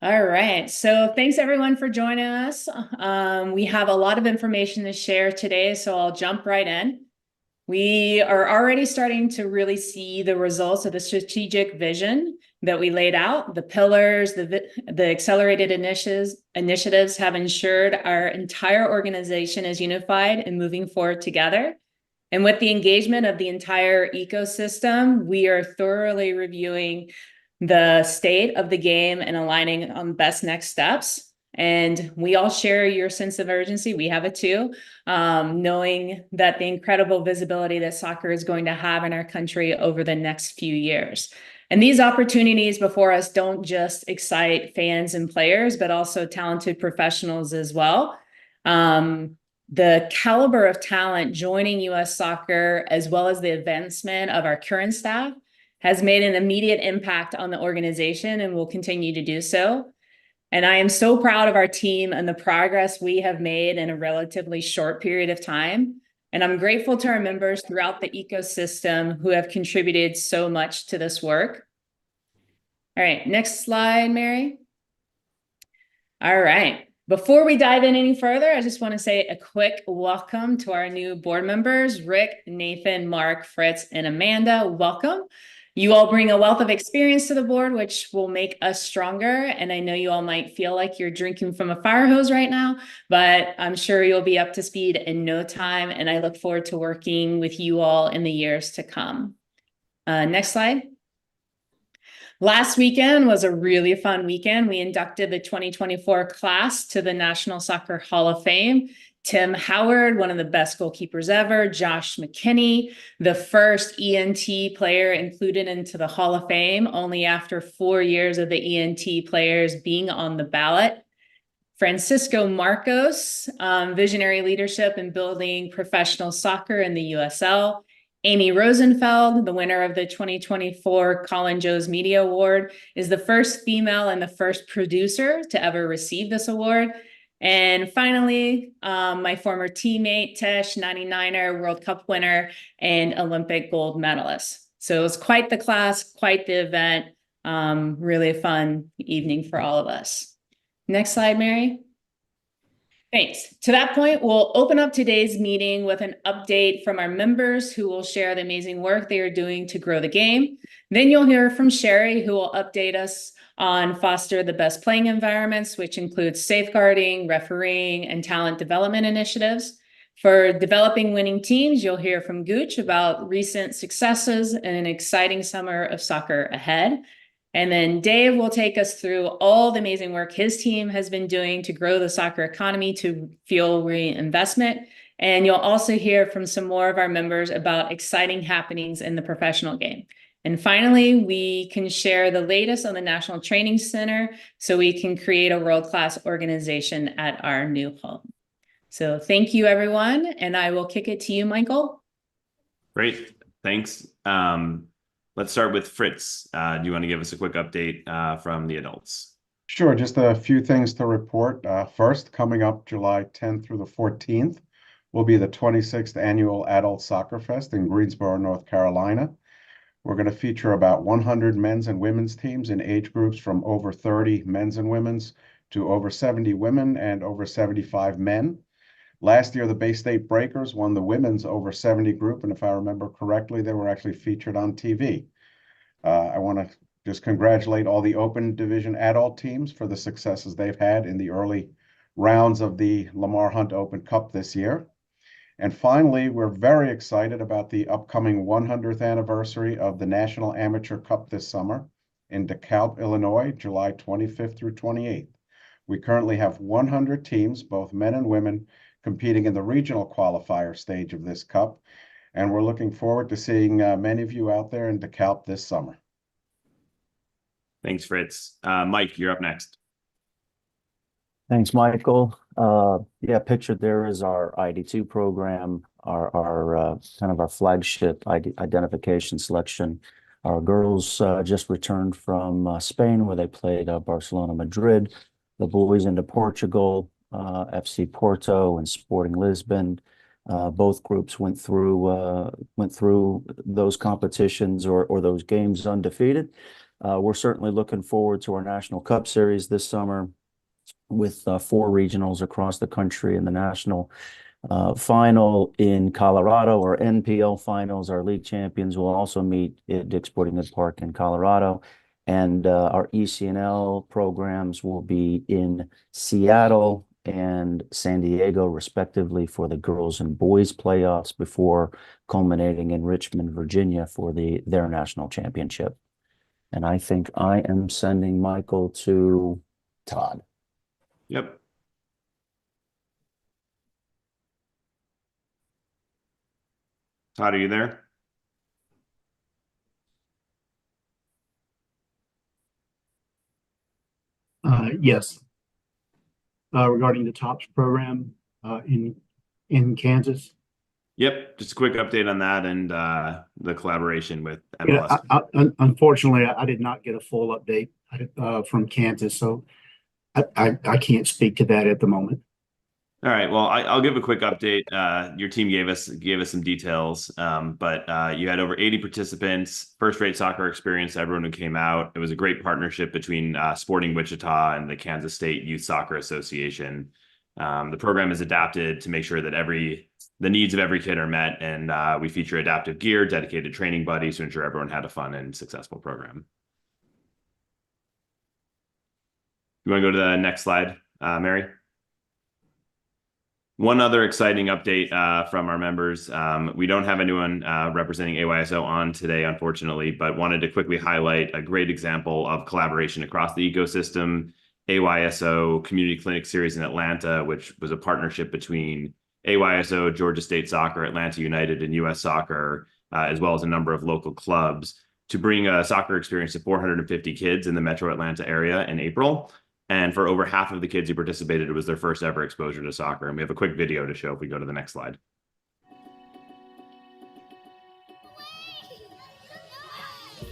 All right. So thanks everyone for joining us. We have a lot of information to share today, so I'll jump right in. We are already starting to really see the results of the strategic vision that we laid out. The pillars, the accelerated initiatives have ensured our entire organization is unified and moving forward together. And with the engagement of the entire ecosystem, we are thoroughly reviewing the state of the game and aligning on best next steps. And we all share your sense of urgency. We have it too, knowing that the incredible visibility that soccer is going to have in our country over the next few years. And these opportunities before us don't just excite fans and players, but also talented professionals as well. The caliber of talent joining U.S. Soccer, as well as the advancement of our current staff, has made an immediate impact on the organization and will continue to do so. And I am so proud of our team and the progress we have made in a relatively short period of time. And I'm grateful to our members throughout the ecosystem who have contributed so much to this work. All right, next slide, Mary. All right. Before we dive in any further, I just want to say a quick welcome to our new board members, Rick, Nathan, Mark, Fritz, and Amanda. Welcome. You all bring a wealth of experience to the board, which will make us stronger. And I know you all might feel like you're drinking from a fire hose right now, but I'm sure you'll be up to speed in no time. And I look forward to working with you all in the years to come. Next slide. Last weekend was a really fun weekend. We inducted the 2024 class to the National Soccer Hall of Fame. Tim Howard, one of the best goalkeepers ever, Josh McKinney, the first ENT player included into the Hall of Fame, only after 4 years of the ENT players being on the ballot. Francisco Marcos, visionary leadership in building professional soccer in the USL. Amy Rosenfeld, the winner of the 2024 Colin Joes Media Award, is the first female and the first producer to ever receive this award. And finally, my former teammate, Tesh, 99er, World Cup winner, and Olympic gold medalist. So it was quite the class, quite the event, really a fun evening for all of us. Next slide, Mary. Thanks. To that point, we'll open up today's meeting with an update from our members who will share the amazing work they are doing to grow the game. Then you'll hear from Sherry, who will update us on foster the best playing environments, which includes safeguarding, refereeing, and talent development initiatives. For developing winning teams, you'll hear from Gooch about recent successes and an exciting summer of soccer ahead. And then Dave will take us through all the amazing work his team has been doing to grow the soccer economy to fuel reinvestment. And you'll also hear from some more of our members about exciting happenings in the professional game. And finally, we can share the latest on the National Training Center so we can create a world-class organization at our new home. So thank you, everyone. And I will kick it to you, Michael. Great. Thanks. Let's start with Fritz. Do you want to give us a quick update from the adults? Sure, just a few things to report. First, coming up July 10th through the 14th will be the 26th Annual Adult Soccer Fest in Greensboro, North Carolina. We're going to feature about 100 men's and women's teams in age groups from over 30 men's and women's to over 70 women and over 75 men. Last year, the Bay State Breakers won the women's over 70 group, and if I remember correctly, they were actually featured on TV. I want to just congratulate all the open division adult teams for the successes they've had in the early rounds of the Lamar Hunt Open Cup this year. And finally, we're very excited about the upcoming 100th anniversary of the National Amateur Cup this summer in DeKalb, Illinois, July 25th through 28th. We currently have 100 teams, both men and women, competing in the regional qualifier stage of this cup. And we're looking forward to seeing many of you out there in DeKalb this summer. Thanks, Fritz. Mike, you're up next. Thanks, Michael. Yeah, pictured there is our ID2 program, our kind of our flagship identification selection. Our girls just returned from Spain, where they played Barcelona, Madrid. The boys into Portugal, FC Porto and Sporting Lisbon. Both groups went through those competitions or those games undefeated. We're certainly looking forward to our National Cup Series this summer with 4 regionals across the country and the national final in Colorado. Our NPL finals, our league champions will also meet at Dick's Sporting Goods Park in Colorado. And our ECNL programs will be in Seattle and San Diego, respectively, for the girls and boys playoffs before culminating in Richmond, Virginia for their national championship. And I think I am sending Michael to Todd. Yep. Todd, are you there? Yes. Regarding the TOPS program in Kansas. Yep. Just a quick update on that and the collaboration with Yeah, MLS. unfortunately, I did not get a full update from Kansas, so I can't speak to that at the moment. All right. Well, I'll give a quick update. Your team gave us some details, but you had over 80 participants, first-rate soccer experience, everyone who came out. It was a great partnership between Sporting Wichita and the Kansas State Youth Soccer Association. The program is adapted to make sure that the needs of every kid are met, and we feature adaptive gear, dedicated training buddies to ensure everyone had a fun and successful program. You want to go to the next slide, Mary? One other exciting update from our members. We don't have anyone representing AYSO on today, unfortunately, but wanted to quickly highlight a great example of collaboration across the ecosystem. AYSO Community Clinic Series in Atlanta, which was a partnership between AYSO, Georgia State Soccer, Atlanta United, and US Soccer, as well as a number of local clubs, to bring a soccer experience to 450 kids in the metro Atlanta area in April. And for over half of the kids who participated, it was their first ever exposure to soccer. And we have a quick video to show if we go to the next slide.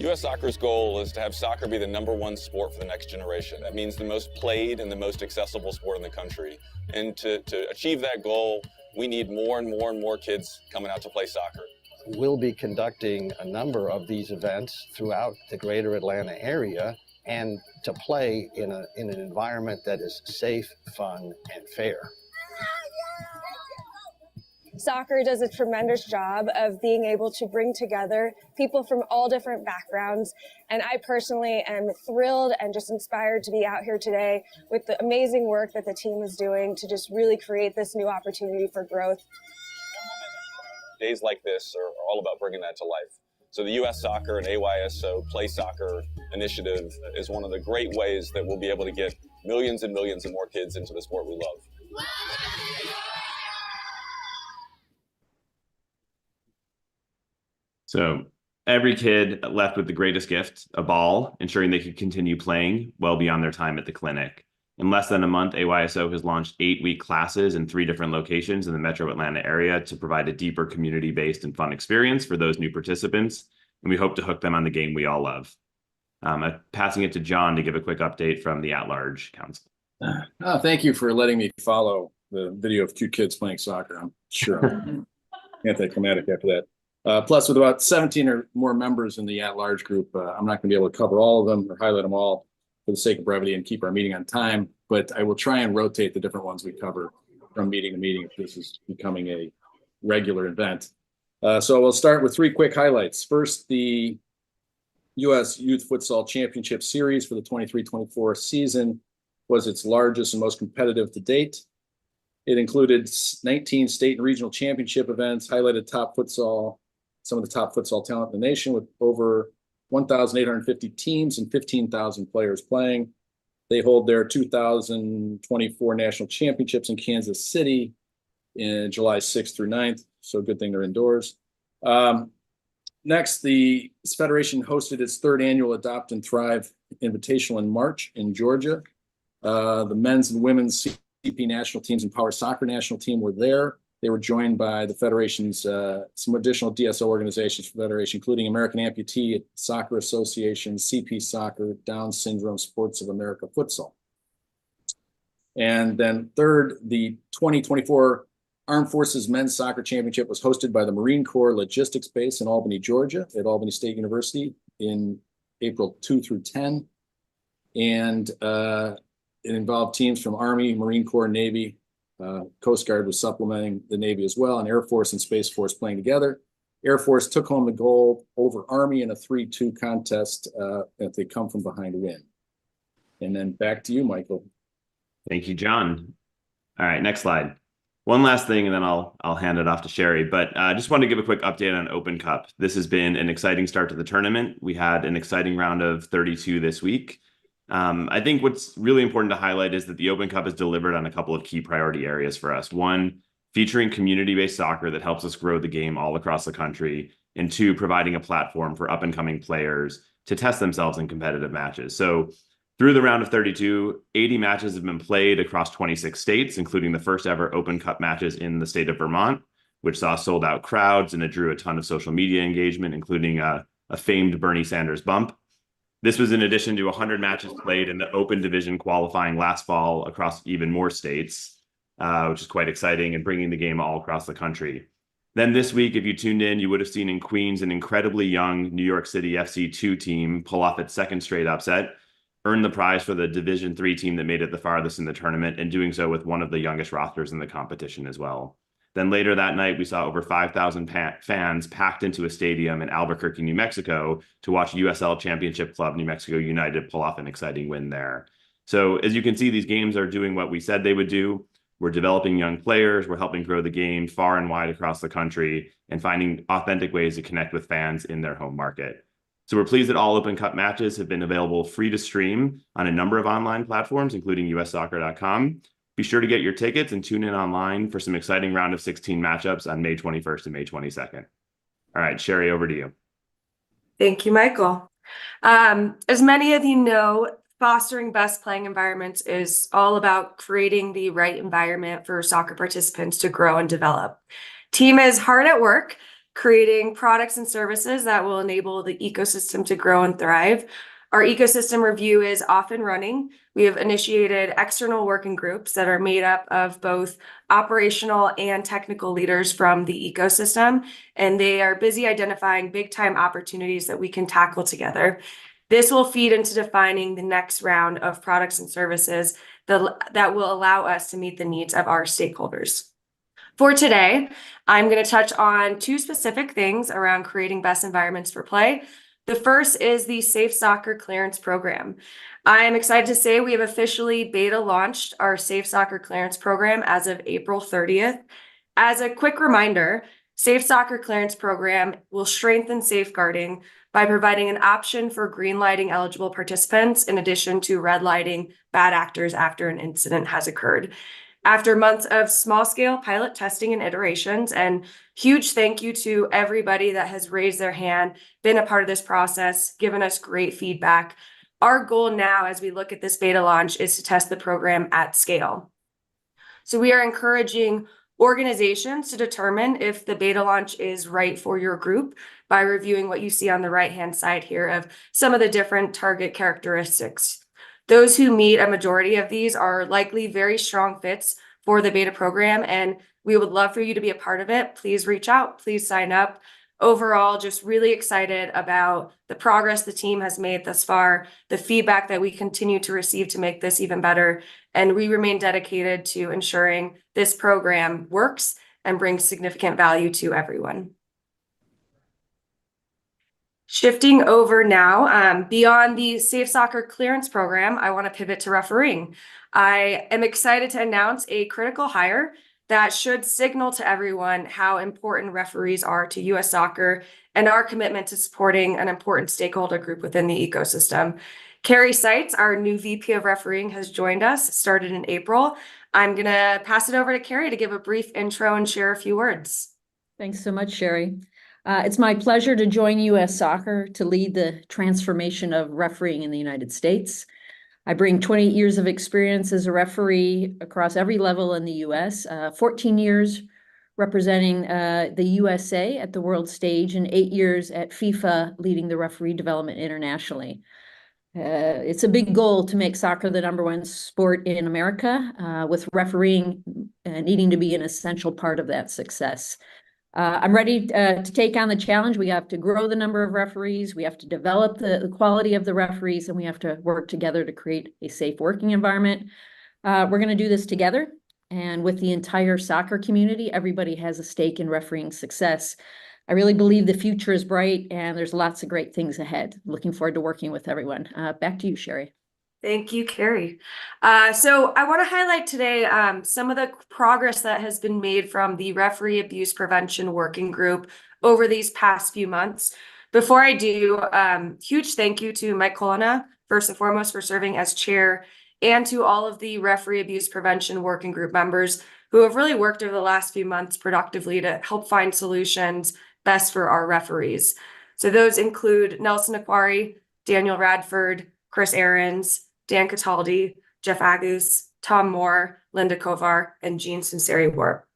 U.S. Soccer's goal is to have soccer be the #1 sport for the next generation. That means the most played and the most accessible sport in the country. And to achieve that goal, we need more and more and more kids coming out to play soccer. We'll be conducting a number of these events throughout the greater Atlanta area, and to play in an environment that is safe, fun, and fair. Soccer does a tremendous job of being able to bring together people from all different backgrounds. And I personally am thrilled and just inspired to be out here today with the amazing work that the team is doing to just really create this new opportunity for growth. Days like this are all about bringing that to life. So the U.S. Soccer and AYSO Play Soccer initiative is one of the great ways that we'll be able to get millions and millions of more kids into the sport we love. So every kid left with the greatest gift, a ball, ensuring they could continue playing well beyond their time at the clinic. In less than a month, AYSO has launched 8-week classes in 3 different locations in the metro Atlanta area to provide a deeper community-based and fun experience for those new participants. And we hope to hook them on the game we all love. I'm passing it to John to give a quick update from the At-Large Council. Thank you for letting me follow the video of cute kids playing soccer. I'm sure I'm anticlimactic after that. Plus, with about 17 or more members in the At-Large group, I'm not going to be able to cover all of them or highlight them all for the sake of brevity and keep our meeting on time, but I will try and rotate the different ones we cover from meeting to meeting if this is becoming a regular event. So we'll start with 3 quick highlights. First, the U.S. Youth Futsal Championship Series for the 23-24 season was its largest and most competitive to date. It included 19 state and regional championship events, highlighted some of the top futsal talent in the nation, with over 1,850 teams and 15,000 players playing. They hold their 2024 national championships in Kansas City in July 6th through 9th. So good thing they're indoors. Next, the Federation hosted its 3rd annual Adopt and Thrive Invitational in March in Georgia. The men's and women's CP national teams and Power Soccer national team were there. They were joined by the Federation's some additional DSO organizations for the Federation, including American Amputee Soccer Association, CP Soccer, Down Syndrome Sports of America Futsal. And then third, the 2024 Armed Forces Men's Soccer Championship was hosted by the Marine Corps Logistics Base in Albany, Georgia, at Albany State University in April 2 through 10. And it involved teams from Army, Marine Corps, Navy, Coast Guard was supplementing the Navy as well, and Air Force and Space Force playing together. Air Force took home the gold over Army in a 3-2 contest that they come from behind win. And then back to you, Michael. Thank you, John. All right, next slide. One last thing, and then I'll hand it off to Sherry. But I just wanted to give a quick update on Open Cup. This has been an exciting start to the tournament. We had an exciting round of 32 this week. I think what's really important to highlight is that the Open Cup has delivered on a couple of key priority areas for us. One, featuring community-based soccer that helps us grow the game all across the country. And two, providing a platform for up-and-coming players to test themselves in competitive matches. So through the round of 32, 80 matches have been played across 26 states, including the first ever Open Cup matches in the state of Vermont, which saw sold-out crowds and it drew a ton of social media engagement, including a famed Bernie Sanders bump. This was in addition to 100 matches played in the Open Division qualifying last fall across even more states, which is quite exciting and bringing the game all across the country. Then this week, if you tuned in, you would have seen in Queens an incredibly young New York City FC2 team pull off its second straight upset, earn the prize for the Division III team that made it the farthest in the tournament, and doing so with one of the youngest rosters in the competition as well. Then later that night, we saw over 5,000 fans packed into a stadium in Albuquerque, New Mexico to watch USL Championship Club New Mexico United pull off an exciting win there. So as you can see, these games are doing what we said they would do. We're developing young players, we're helping grow the game far and wide across the country, and finding authentic ways to connect with fans in their home market. So we're pleased that all Open Cup matches have been available free to stream on a number of online platforms, including ussoccer.com. Be sure to get your tickets and tune in online for some exciting round of 16 matchups on May 21st and May 22nd. All right, Sherry, over to you. Thank you, Michael. As many of you know, fostering best playing environments is all about creating the right environment for soccer participants to grow and develop. Team is hard at work creating products and services that will enable the ecosystem to grow and thrive. Our ecosystem review is off and running. We have initiated external working groups that are made up of both operational and technical leaders from the ecosystem, and they are busy identifying big time opportunities that we can tackle together. This will feed into defining the next round of products and services that will allow us to meet the needs of our stakeholders. For today, I'm going to touch on two specific things around creating best environments for play. The first is the Safe Soccer Clearance Program. I am excited to say we have officially beta launched our Safe Soccer Clearance Program as of April 30th. As a quick reminder, Safe Soccer Clearance Program will strengthen safeguarding by providing an option for green lighting eligible participants in addition to red lighting bad actors after an incident has occurred. After months of small-scale pilot testing and iterations, and huge thank you to everybody that has raised their hand, been a part of this process, given us great feedback. Our goal now, as we look at this beta launch, is to test the program at scale. So we are encouraging organizations to determine if the beta launch is right for your group by reviewing what you see on the right-hand side here of some of the different target characteristics. Those who meet a majority of these are likely very strong fits for the beta program, and we would love for you to be a part of it. Please reach out, please sign up. Overall, just really excited about the progress the team has made thus far, the feedback that we continue to receive to make this even better, and we remain dedicated to ensuring this program works and brings significant value to everyone. Shifting over now, beyond the Safe Soccer Clearance Program, I want to pivot to refereeing. I am excited to announce a critical hire that should signal to everyone how important referees are to U.S. soccer and our commitment to supporting an important stakeholder group within the ecosystem. Carrie Seitz, our new VP of refereeing, has joined us, started in April. I'm going to pass it over to Carrie to give a brief intro and share a few words. Thanks so much, Sherry. It's my pleasure to join U.S. Soccer to lead the transformation of refereeing in the United States. I bring 28 years of experience as a referee across every level in the U.S., 14 years representing the USA at the world stage, and 8 years at FIFA leading the referee development internationally. It's a big goal to make soccer the #1 sport in America, with refereeing needing to be an essential part of that success. I'm ready to take on the challenge. We have to grow the number of referees. We have to develop the quality of the referees, and we have to work together to create a safe working environment. We're going to do this together. And with the entire soccer community, everybody has a stake in refereeing success. I really believe the future is bright and there's lots of great things ahead. Looking forward to working with everyone. Back to you, Sherry. Thank you, Carrie. So I want to highlight today some of the progress that has been made from the Referee Abuse Prevention Working Group over these past few months. Before I do, huge thank you to Mike Colonna, first and foremost, for serving as chair, and to all of the Referee Abuse Prevention Working Group members who have really worked over the last few months productively to help find solutions best for our referees. So those include Nelson Aquari, Daniel Radford, Chris Ahrens, Dan Cataldi, Jeff Agus, Tom Moore, Linda Kovar, and Jean Sinceri-Warp.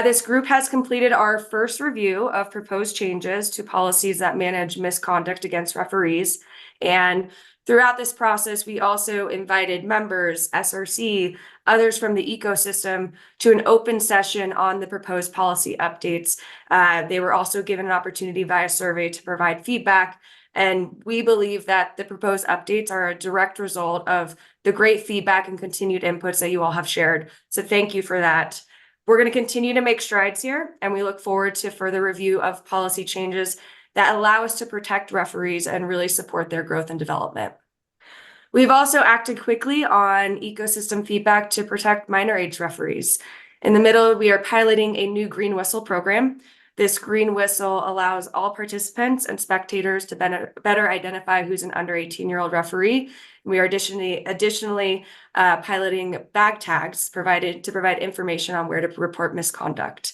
This group has completed our first review of proposed changes to policies that manage misconduct against referees. And throughout this process, we also invited members, SRC, others from the ecosystem to an open session on the proposed policy updates. They were also given an opportunity via survey to provide feedback. And we believe that the proposed updates are a direct result of the great feedback and continued inputs that you all have shared. So thank you for that. We're going to continue to make strides here, and we look forward to further review of policy changes that allow us to protect referees and really support their growth and development. We've also acted quickly on ecosystem feedback to protect minor age referees. In the middle, we are piloting a new green whistle program. This green whistle allows all participants and spectators to better identify who's an under 18-year-old referee. We are additionally piloting bag tags to provide information on where to report misconduct.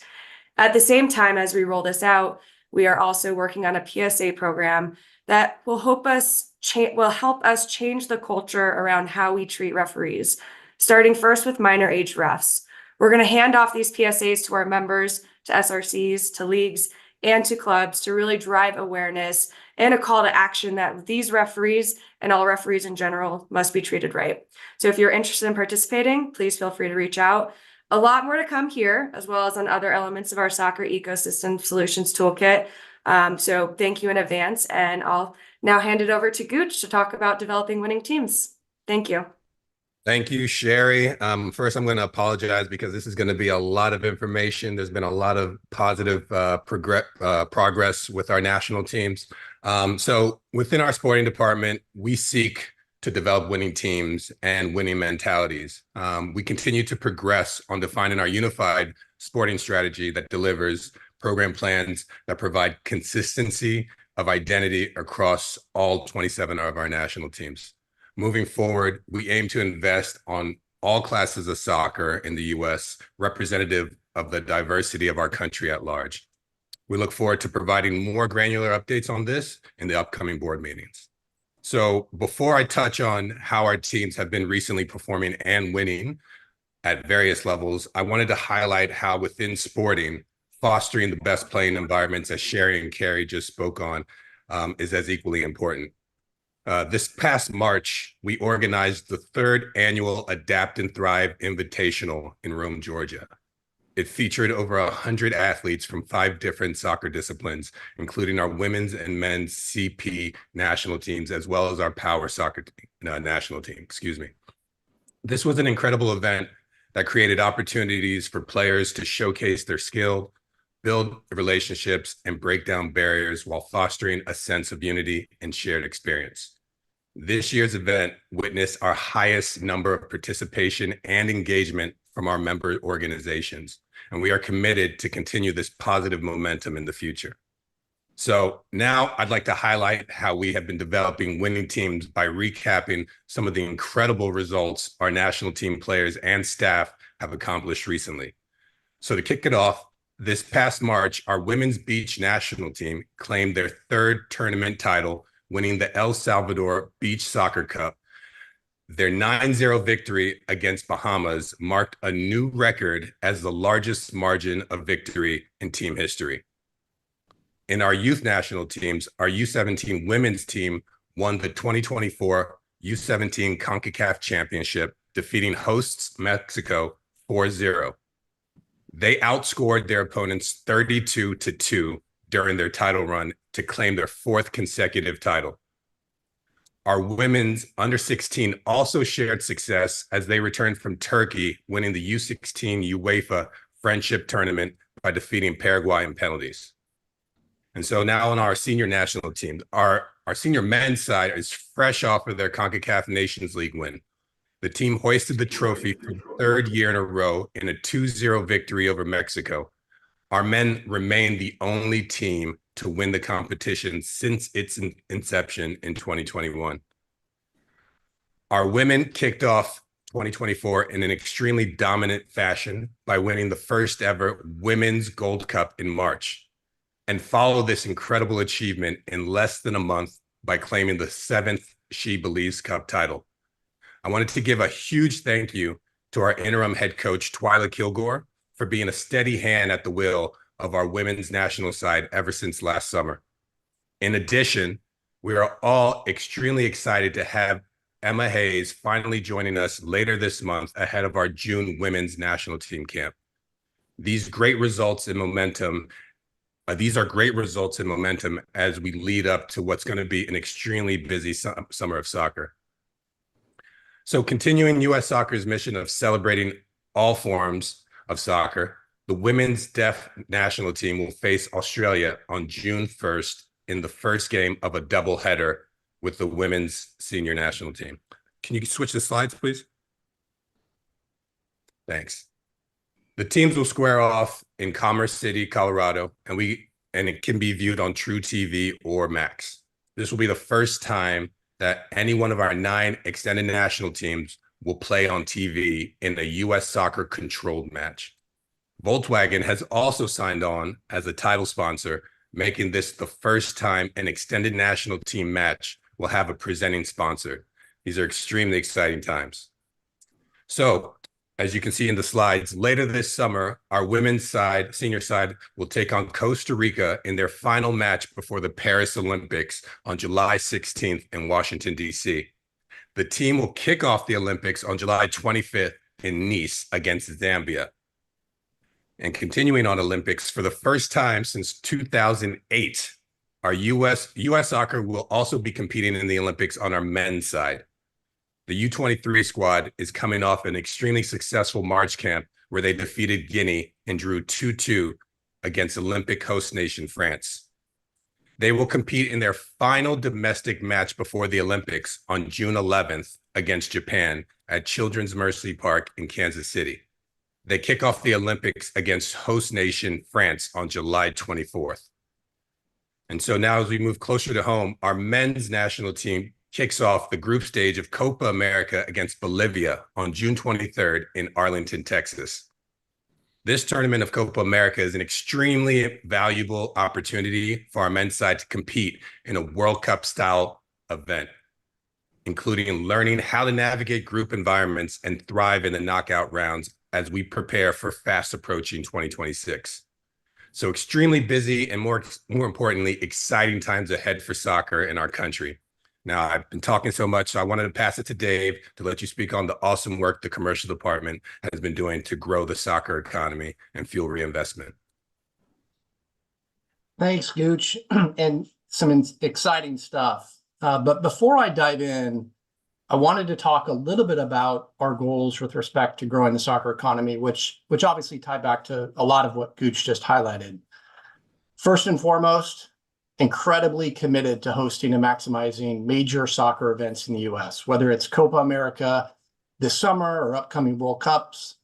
At the same time, as we roll this out, we are also working on a PSA program that will help us change the culture around how we treat referees, starting first with minor age refs. We're going to hand off these PSAs to our members, to SRCs, to leagues, and to clubs to really drive awareness and a call to action that these referees and all referees in general must be treated right. So if you're interested in participating, please feel free to reach out. A lot more to come here, as well as on other elements of our soccer ecosystem solutions toolkit. So thank you in advance, and I'll now hand it over to Gooch to talk about developing winning teams. Thank you. Thank you, Sherry. First, I'm going to apologize because this is going to be a lot of information. There's been a lot of positive progress with our national teams. So within our sporting department, we seek to develop winning teams and winning mentalities. We continue to progress on defining our unified sporting strategy that delivers program plans that provide consistency of identity across all 27 of our national teams. Moving forward, we aim to invest on all classes of soccer in the U.S., representative of the diversity of our country at large. We look forward to providing more granular updates on this in the upcoming board meetings. So before I touch on how our teams have been recently performing and winning at various levels, I wanted to highlight how within sporting, fostering the best playing environments, as Sherry and Carrie just spoke on, is as equally important. This past March, we organized the 3rd annual Adapt and Thrive Invitational in Rome, Georgia. It featured over 100 athletes from 5 different soccer disciplines, including our women's and men's CP national teams, as well as our power soccer national team, This was an incredible event that created opportunities for players to showcase their skill, build relationships, and break down barriers while fostering a sense of unity and shared experience. This year's event witnessed our highest number of participation and engagement from our member organizations, and we are committed to continue this positive momentum in the future. So now I'd like to highlight how we have been developing winning teams by recapping some of the incredible results our national team players and staff have accomplished recently. So to kick it off, this past March, our women's beach national team claimed their 3rd tournament title, winning the El Salvador Beach Soccer Cup. Their 9-0 victory against Bahamas marked a new record as the largest margin of victory in team history. In our youth national teams, our U17 women's team won the 2024 U17 CONCACAF Championship, defeating hosts Mexico 4-0. They outscored their opponents 32-2 during their title run to claim their 4th consecutive title. Our women's under 16 also shared success as they returned from Turkey, winning the U16 UEFA Friendship Tournament by defeating Paraguay in penalties. And so now on our senior national team, our senior men's side is fresh off of their CONCACAF Nations League win. The team hoisted the trophy for the 3rd year in a row in a 2-0 victory over Mexico. Our men remain the only team to win the competition since its inception in 2021. Our women kicked off 2024 in an extremely dominant fashion by winning the first ever Women's Gold Cup in March, and followed this incredible achievement in less than a month by claiming the 7th She Believes Cup title. I wanted to give a huge thank you to our interim head coach, Twyla Kilgore, for being a steady hand at the wheel of our women's national side ever since last summer. In addition, we are all extremely excited to have Emma Hayes finally joining us later this month ahead of our June women's national team camp. These are great results in momentum as we lead up to what's going to be an extremely busy summer of soccer. So continuing U.S. Soccer's mission of celebrating all forms of soccer, the women's deaf national team will face Australia on June 1st in the first game of a doubleheader with the women's senior national team. Can you switch the slides, please? Thanks. The teams will square off in Commerce City, Colorado, and it can be viewed on True TV or Max. This will be the first time that any one of our 9 extended national teams will play on TV in a U.S. Soccer controlled match. Volkswagen has also signed on as a title sponsor, making this the first time an extended national team match will have a presenting sponsor. These are extremely exciting times. So, as you can see in the slides, later this summer, our women's side, senior side, will take on Costa Rica in their final match before the Paris Olympics on July 16th in Washington, D.C. The team will kick off the Olympics on July 25th in Nice against Zambia. And continuing on Olympics, for the first time since 2008, our U.S. Soccer will also be competing in the Olympics on our men's side. The U23 squad is coming off an extremely successful March camp where they defeated Guinea and drew 2-2 against Olympic host nation France. They will compete in their final domestic match before the Olympics on June 11th against Japan at Children's Mercy Park in Kansas City. They kick off the Olympics against host nation France on July 24th. And so now as we move closer to home, our men's national team kicks off the group stage of Copa America against Bolivia on June 23rd in Arlington, Texas. This tournament of Copa America is an extremely valuable opportunity for our men's side to compete in a World Cup style event, including learning how to navigate group environments and thrive in the knockout rounds as we prepare for fast approaching 2026. So extremely busy and more importantly, exciting times ahead for soccer in our country. Now, I've been talking so much, so I wanted to pass it to Dave to let you speak on the awesome work the commercial department has been doing to grow the soccer economy and fuel reinvestment. Thanks, Gooch, and some exciting stuff. But before I dive in, I wanted to talk a little bit about our goals with respect to growing the soccer economy, which obviously tie back to a lot of what Gooch just highlighted. First and foremost, incredibly committed to hosting and maximizing major soccer events in the U.S., whether it's Copa America this summer or upcoming World Cups.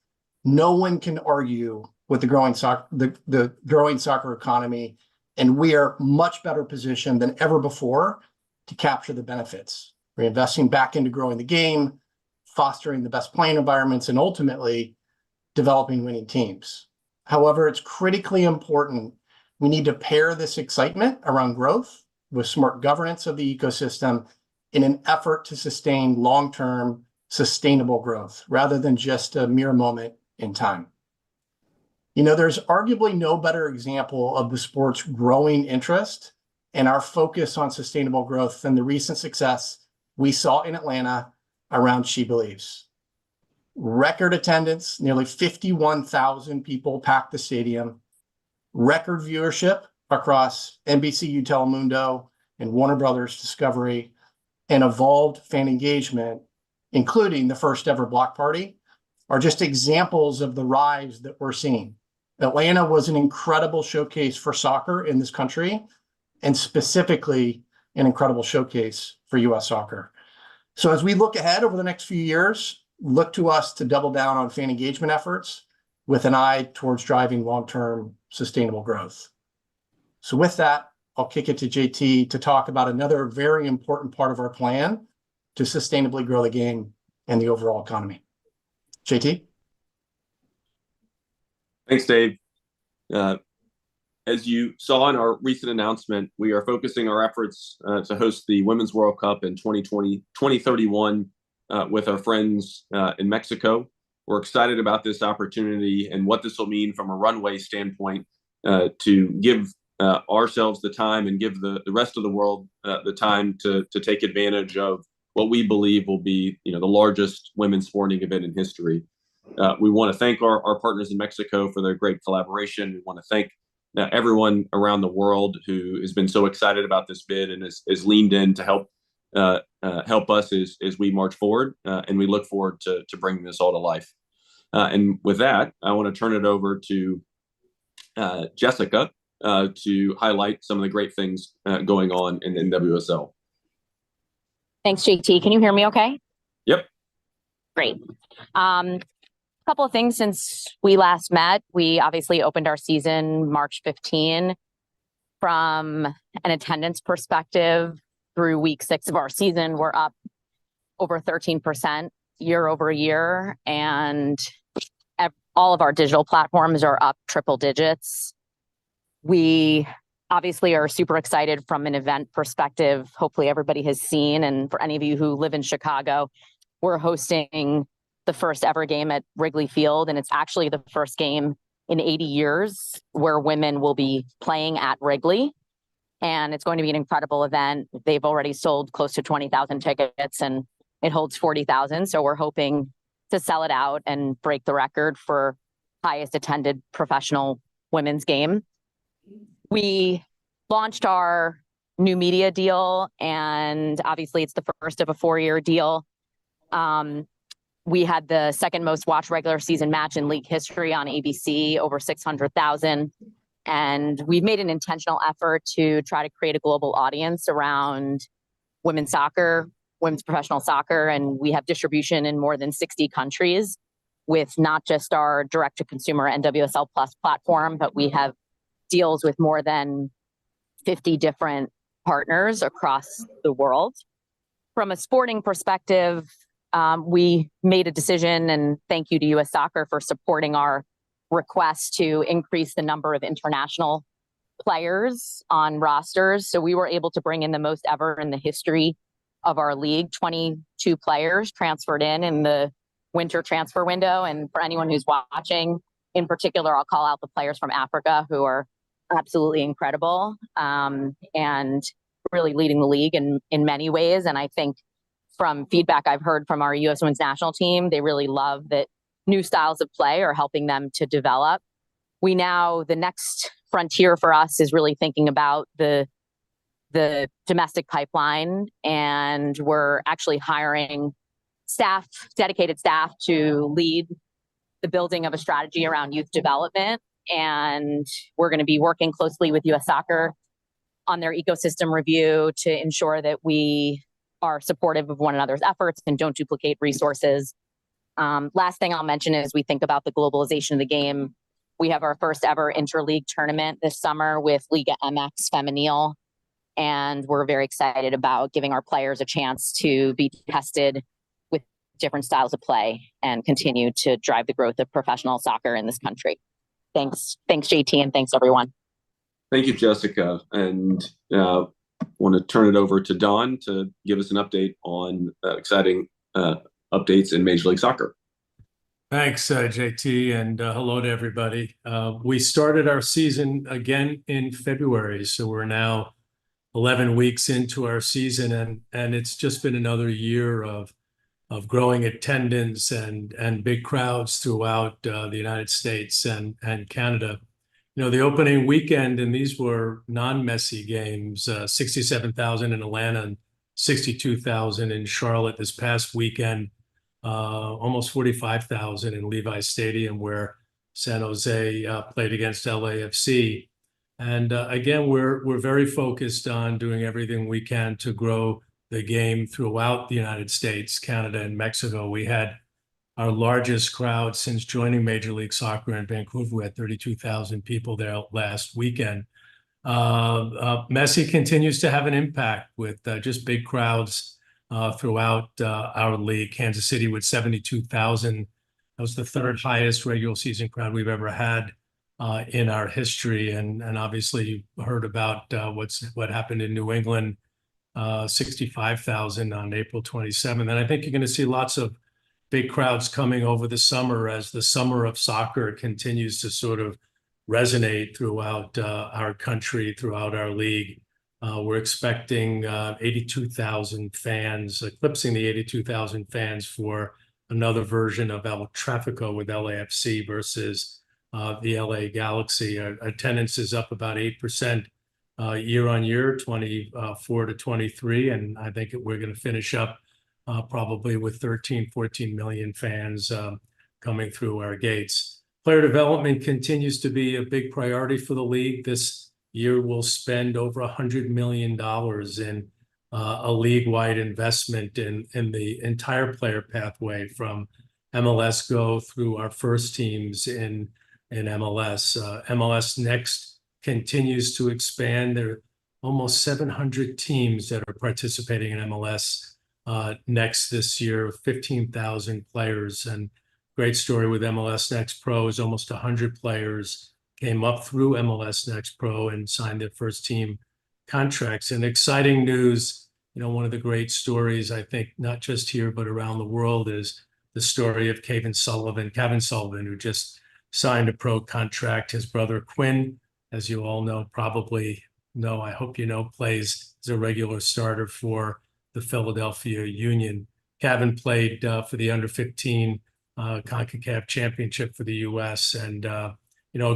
No one can argue with the growing soccer economy, and we are much better positioned than ever before to capture the benefits. We're investing back into growing the game, fostering the best playing environments, and ultimately developing winning teams. However, it's critically important we need to pair this excitement around growth with smart governance of the ecosystem in an effort to sustain long-term sustainable growth rather than just a mere moment in time. You know, there's arguably no better example of the sport's growing interest and our focus on sustainable growth than the recent success we saw in Atlanta around She Believes. record attendance, nearly 51,000 people packed the stadium, record viewership across NBC, Telemundo, and Warner Brothers Discovery, and evolved fan engagement, including the first ever block party, are just examples of the rise that we're seeing. Atlanta was an incredible showcase for soccer in this country, and specifically an incredible showcase for U.S. soccer. So as we look ahead over the next few years, look to us to double down on fan engagement efforts with an eye towards driving long-term sustainable growth. So with that, I'll kick it to JT to talk about another very important part of our plan to sustainably grow the game and the overall economy. JT? Thanks, Dave. As you saw in our recent announcement, we are focusing our efforts to host the Women's World Cup in 2031 with our friends in Mexico. We're excited about this opportunity and what this will mean from a runway standpoint to give ourselves the time and give the rest of the world the time to take advantage of what we believe will be, the largest women's sporting event in history. We want to thank our partners in Mexico for their great collaboration. We want to thank everyone around the world who has been so excited about this bid and has leaned in to help us as we march forward. And we look forward to bringing this all to life. And with that, I want to turn it over to Jessica to highlight some of the great things going on in NWSL. Thanks, JT. Can you hear me okay? Yep. Great. Couple of things since we last met. We obviously opened our season March 15. From an attendance perspective, through week 6 of our season, we're up over 13% year over year, and all of our digital platforms are up triple digits. We obviously are super excited from an event perspective. Hopefully everybody has seen, and for any of you who live in Chicago, we're hosting the first ever game at Wrigley Field, and it's actually the first game in 80 years where women will be playing at Wrigley, and it's going to be an incredible event. They've already sold close to 20,000 tickets, and it holds 40,000, so we're hoping to sell it out and break the record for highest attended professional women's game. We launched our new media deal, and obviously it's the first of a 4-year deal. We had the second most watched regular season match in league history on ABC, over 600,000. And we've made an intentional effort to try to create a global audience around women's soccer, women's professional soccer. And we have distribution in more than 60 countries with not just our direct-to-consumer NWSL Plus platform, but we have deals with more than 50 different partners across the world. From a sporting perspective, we made a decision, and thank you to U.S. Soccer for supporting our request to increase the number of international players on rosters. So we were able to bring in the most ever in the history of our league, 22 players transferred in the winter transfer window. And for anyone who's watching, in particular, I'll call out the players from Africa who are absolutely incredible and really leading the league in many ways. And I think from feedback I've heard from our U.S. women's national team, they really love that new styles of play are helping them to develop. The next frontier for us is really thinking about the domestic pipeline, and we're actually hiring dedicated staff to lead the building of a strategy around youth development. And we're going to be working closely with U.S. Soccer on their ecosystem review to ensure that we are supportive of one another's efforts and don't duplicate resources. Last thing I'll mention is we think about the globalization of the game. We have our first ever interleague tournament this summer with Liga MX Femenil, and we're very excited about giving our players a chance to be tested with different styles of play and continue to drive the growth of professional soccer in this country. Thanks, JT, and thanks, everyone. Thank you, Jessica. And want to turn it over to Don to give us an update on exciting updates in Major League Soccer. Thanks, JT, and hello to everybody. We started our season again in February, so we're now 11 weeks into our season, and it's just been another year of growing attendance and big crowds throughout the United States and Canada. The opening weekend, and these were non-Messi games, 67,000 in Atlanta and 62,000 in Charlotte this past weekend, almost 45,000 in Levi's Stadium where San Jose played against LAFC. And again, we're very focused on doing everything we can to grow the game throughout the United States, Canada, and Mexico. We had our largest crowd since joining Major League Soccer in Vancouver. We had 32,000 people there last weekend. Messi continues to have an impact with just big crowds throughout our league. Kansas City with 72,000. That was the third highest regular season crowd we've ever had in our history. And obviously you heard about what happened in New England, 65,000 on April 27th. And I think you're going to see lots of big crowds coming over the summer as the summer of soccer continues to sort of resonate throughout our country, throughout our league. We're expecting 82,000 fans, eclipsing the 82,000 fans for another version of El Tráfico with LAFC versus the LA Galaxy. Our attendance is up about 8% year on year, 24 to 23. And I think we're going to finish up probably with 13, 14 million fans coming through our gates. Player development continues to be a big priority for the league. This year we'll spend over $100 million in a league-wide investment in the entire player pathway from MLS Go through our first teams in MLS. MLS Next continues to expand. There are almost 700 teams that are participating in MLS Next this year, 15,000 players. And great story with MLS Next Pro is almost 100 players came up through MLS Next Pro and signed their first team contracts. And exciting news, one of the great stories, I think, not just here, but around the world is the story of Kevin Sullivan, who just signed a pro contract. His brother Quinn, as you all know, probably know, I hope you know, plays as a regular starter for the Philadelphia Union. Kevin played for the under-15 CONCACAF championship for the U.S. and, a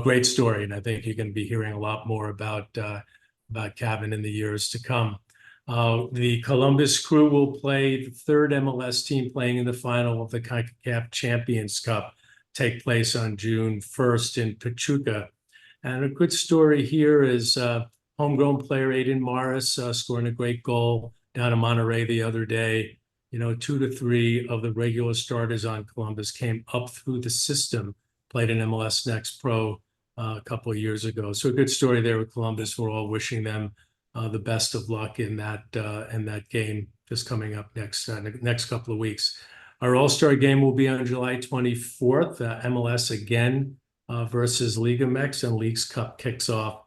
great story. And I think you're going to be hearing a lot more about Kevin in the years to come. The Columbus Crew will play the third MLS team playing in the final of the CONCACAF Champions Cup, take place on June 1st in Pachuca. And a good story here is homegrown player Aiden Morris scoring a great goal down in Monterey the other day. 2 to 3 of the regular starters on Columbus came up through the system, played in MLS Next Pro a couple of years ago. So a good story there with Columbus. We're all wishing them the best of luck in that game just coming up next couple of weeks. Our All-Star game will be on July 24th. MLS again versus Liga MX, and Leagues Cup kicks off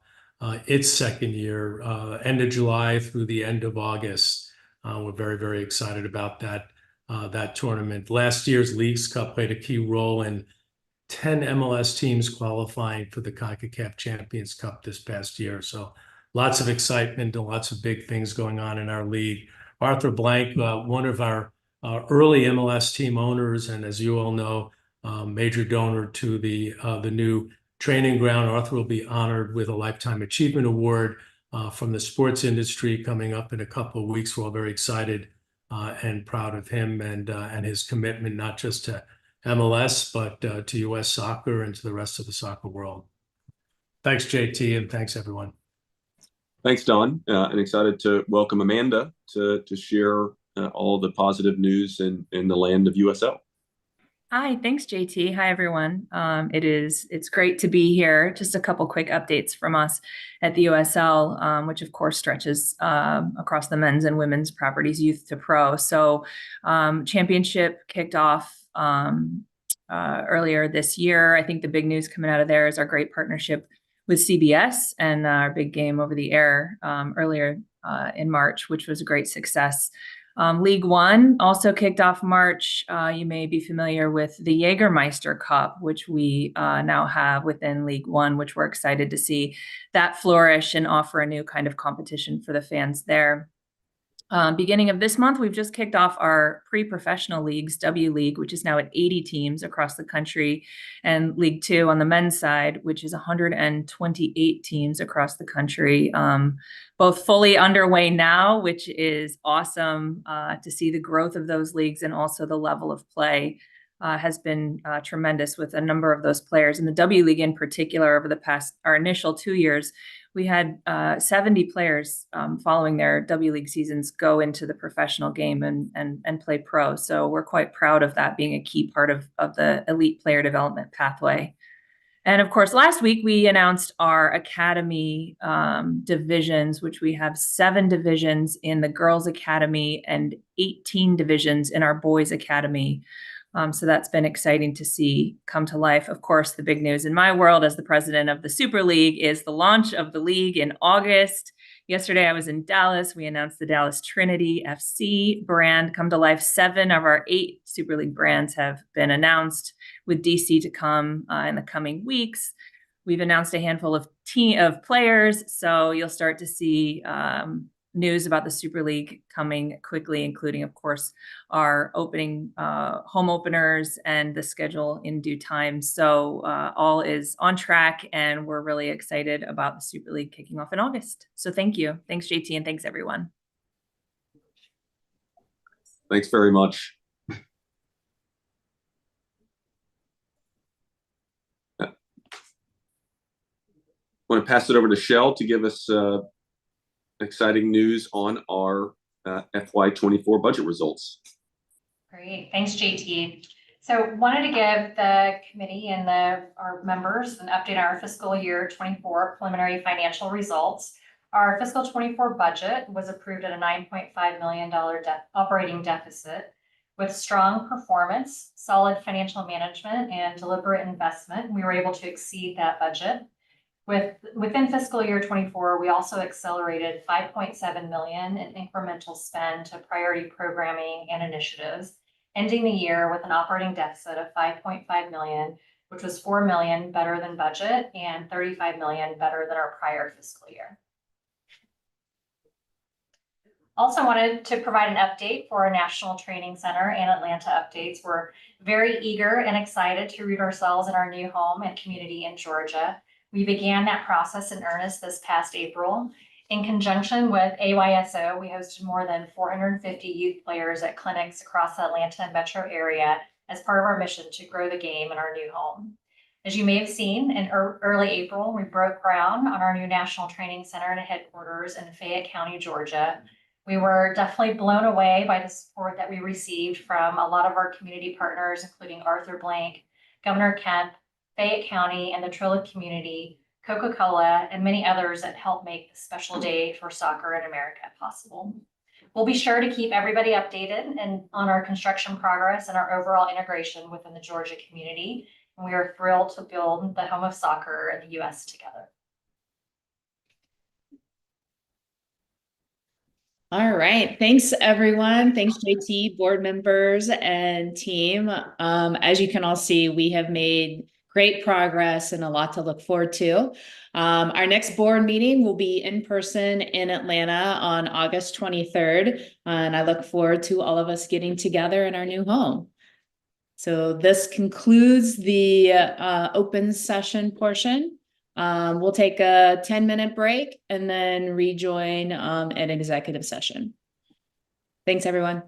its second year, end of July through the end of August. We're very, very excited about that tournament. Last year's Leagues Cup played a key role in 10 MLS teams qualifying for the CONCACAF Champions Cup this past year. So lots of excitement and lots of big things going on in our league. Arthur Blank, one of our early MLS team owners, and as you all know, major donor to the new training ground. Arthur will be honored with a Lifetime Achievement Award from the sports industry coming up in a couple of weeks. We're all very excited and proud of him and his commitment, not just to MLS, but to U.S. soccer and to the rest of the soccer world. Thanks, JT, and thanks, everyone. Thanks, Don. And excited to welcome Amanda to share all the positive news in the land of USL. Hi, thanks, JT. Hi, everyone. It's great to be here. Just a couple quick updates from us at the USL, which of course stretches across the men's and women's properties, youth to pro. So championship kicked off earlier this year. I think the big news coming out of there is our great partnership with CBS and our big game over the air earlier in March, which was a great success. League One also kicked off March. You may be familiar with the Jägermeister Cup, which we now have within League One, which we're excited to see that flourish and offer a new kind of competition for the fans there. Beginning of this month, we've just kicked off our pre-professional leagues, W League, which is now at 80 teams across the country, and League 2 on the men's side, which is 128 teams across the country, both fully underway now, which is awesome to see the growth of those leagues, and also the level of play has been tremendous with a number of those players. In the W League in particular, over the past, our initial 2 years, we had 70 players following their W League seasons go into the professional game and play pro. So we're quite proud of that being a key part of the elite player development pathway. And of course, last week we announced our academy divisions, which we have 7 divisions in the girls' academy and 18 divisions in our boys' academy. So that's been exciting to see come to life. Of course, the big news in my world as the president of the Super League is the launch of the league in August. Yesterday, I was in Dallas. We announced the Dallas Trinity FC brand come to life. 7 of our 8 Super League brands have been announced, with DC to come in the coming weeks. We've announced a handful of players, so you'll start to see news about the Super League coming quickly, including, of course, our opening home openers and the schedule in due time. So all is on track, and we're really excited about the Super League kicking off in August. So thank you. Thanks, JT, and thanks, everyone. Thanks very much. I want to pass it over to Shell to give us exciting news on our FY24 budget results. Great, thanks JT. So wanted to give the committee and our members an update on our fiscal year 24 preliminary financial results. Our fiscal 24 budget was approved at a $9.5 million operating deficit. With strong performance, solid financial management, and deliberate investment, we were able to exceed that budget. Within fiscal year 24, we also accelerated $5.7 million in incremental spend to priority programming and initiatives, ending the year with an operating deficit of $5.5 million, which was $4 million better than budget and $35 million better than our prior fiscal year. Also wanted to provide an update for our National Training Center and Atlanta updates. We're very eager and excited to root ourselves in our new home and community in Georgia. We began that process in earnest this past April. In conjunction with AYSO, we hosted more than 450 youth players at clinics across the Atlanta metro area as part of our mission to grow the game in our new home. As you may have seen, in early April, we broke ground on our new National Training Center and headquarters in Fayette County, Georgia. We were definitely blown away by the support that we received from a lot of our community partners, including Arthur Blank, Governor Kemp, Fayette County, and the Trilla community, Coca-Cola, and many others that helped make this special day for soccer in America possible. We'll be sure to keep everybody updated on our construction progress and our overall integration within the Georgia community. And we are thrilled to build the home of soccer in the U.S. together. All right. Thanks, everyone. Thanks, JT, board members, and team. As you can all see, we have made great progress and a lot to look forward to. Our next board meeting will be in person in Atlanta on August 23rd. And I look forward to all of us getting together in our new home. So this concludes the open session portion. We'll take a 10-minute break and then rejoin an executive session. Thanks, everyone.